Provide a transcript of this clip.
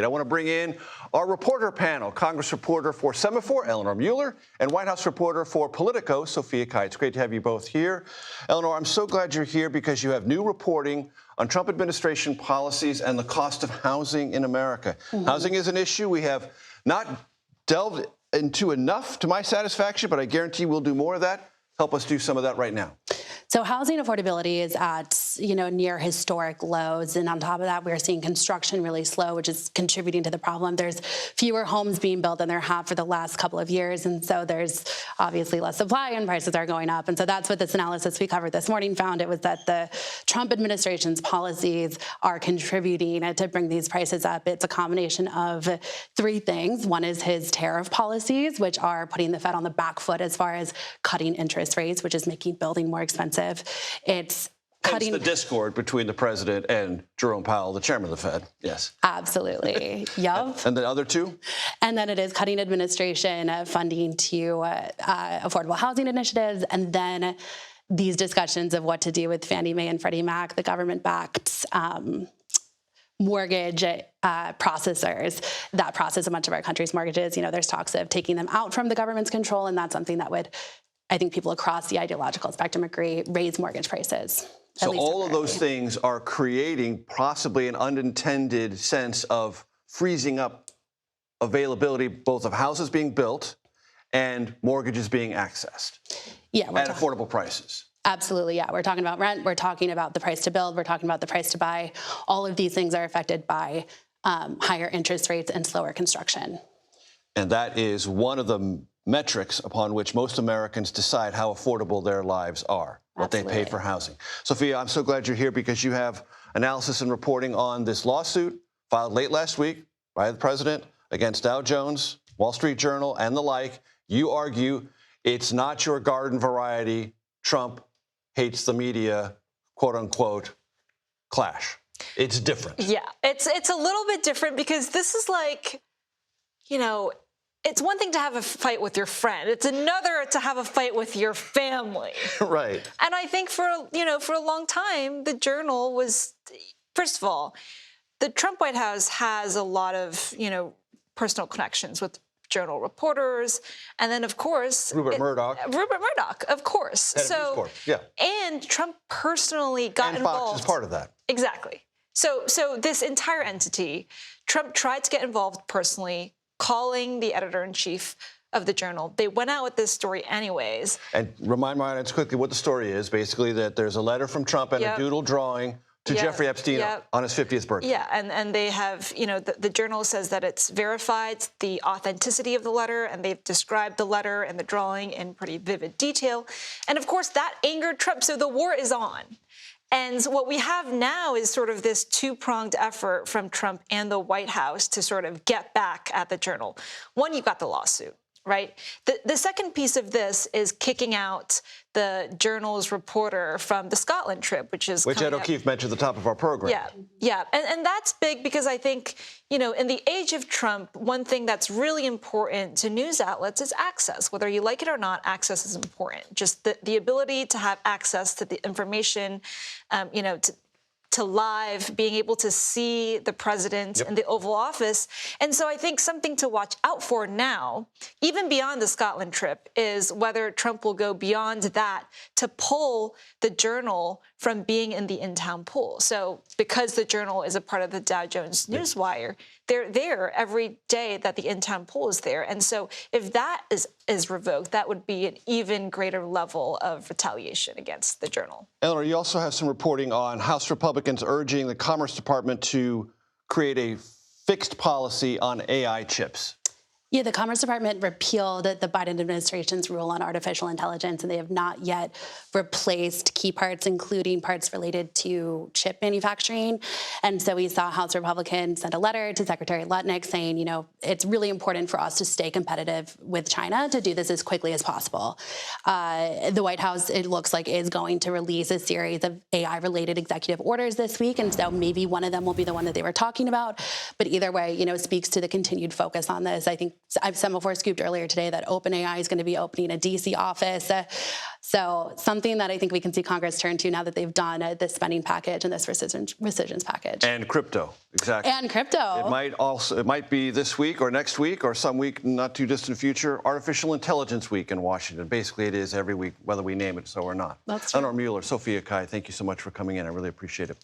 I want to bring in our reporter panel, Congress reporter for Semafor, Eleanor Mueller, and White House reporter for Politico, Sophia Cai. It's great to have you both here. Eleanor, I'm so glad you're here because you have new reporting on Trump administration policies and the cost of housing in America. Housing is an issue we have not delved into enough to my satisfaction, but I guarantee we'll do more of that. Help us do some of that right now. So housing affordability is at, near historic lows. And on top of that, we're seeing construction really slow, which is contributing to the problem. There's fewer homes being built than there have for the last couple of years. And so there's obviously less supply and prices are going up. And so that's what this analysis we covered this morning found. It was that the Trump administration's policies are contributing to bring these prices up. It's a combination of three things. One is his tariff policies, which are putting the Fed on the back foot as far as cutting interest rates, which is making building more expensive. It's cutting the discord between the president and Jerome Powell, the chairman of the Fed. Yes. Absolutely. Yup. And the other two? And then it is cutting administration funding to affordable housing initiatives. And then these discussions of what to do with Fannie Mae and Freddie Mac, the government-backed mortgage processors that process a bunch of our country's mortgages. There's talks of taking them out from the government's control. And that's something that would, I think people across the ideological spectrum agree, raise mortgage prices. So all of those things are creating possibly an unintended sense of freezing up availability, both of houses being built and mortgages being accessed. Yeah, at affordable prices. Absolutely, yeah. We're talking about rent. We're talking about the price to build. We're talking about the price to buy. All of these things are affected by higher interest rates and slower construction. And that is one of the metrics upon which most Americans decide how affordable their lives are, what they pay for housing. Sophia, I'm so glad you're here because you have analysis and reporting on this lawsuit filed late last week by the president against Dow Jones, Wall Street Journal, and the like. You argue it's not your garden variety Trump hates the media, quote unquote, clash. It's different. Yeah, it's a little bit different because this is like, it's one thing to have a fight with your friend. It's another to have a fight with your family. Right. And I think for a long time, the Journal was, first of all, the Trump White House has a lot of, personal connections with Journal reporters. And then, of course, Rupert Murdoch, of course. Head of News Corp. Yeah. And Trump personally got involved. And Fox is part of that. Exactly. So this entire entity, Trump tried to get involved personally, calling the editor-in-chief of the Journal. They went out with this story anyways. And remind my audience quickly what the story is. Basically that there's a letter from Trump and a doodle drawing to Jeffrey Epstein on his 50th birthday. Yeah, and they have, the Journal says that it's verified the authenticity of the letter, and they've described the letter and the drawing in pretty vivid detail. And of course, that angered Trump, so the war is on. And what we have now is sort of this two-pronged effort from Trump and the White House to sort of get back at the Journal. One, you've got the lawsuit, right? The second piece of this is kicking out the Journal's reporter from the Scotland trip, which Ed O'Keefe mentioned at the top of our program. Yeah. And that's big because I think, in the age of Trump, one thing that's really important to news outlets is access. Whether you like it or not, access is important. Just the ability to have access to the information, to live, being able to see the president in the Oval Office. And so I think something to watch out for now, even beyond the Scotland trip, is whether Trump will go beyond that to pull the Journal from being in the in-town pool. So because the Journal is a part of the Dow Jones Newswire, they're there every day that the in-town pool is there. And so if that is revoked, that would be an even greater level of retaliation against the Journal. Eleanor, you also have some reporting on House Republicans urging the Commerce Department to create a fixed policy on AI chips. Yeah, the Commerce Department repealed the Biden administration's rule on artificial intelligence, and they have not yet replaced key parts, including parts related to chip manufacturing. And so we saw House Republicans send a letter to Secretary Lutnick saying, it's really important for us to stay competitive with China, to do this as quickly as possible. The White House, it looks like, is going to release a series of AI-related executive orders this week, and so maybe one of them will be the one that they were talking about. But either way, speaks to the continued focus on this. I think Semafor scooped earlier today that OpenAI is going to be opening a DC office. So something that I think we can see Congress turn to now that they've done this spending package and this rescissions package. And crypto, exactly. And crypto. It might be this week or next week or some week not too distant future, Artificial Intelligence Week in Washington. Basically, it is every week, whether we name it so or not. That's true. Eleanor Mueller, Sophia Cai, thank you so much for coming in. I really appreciate it.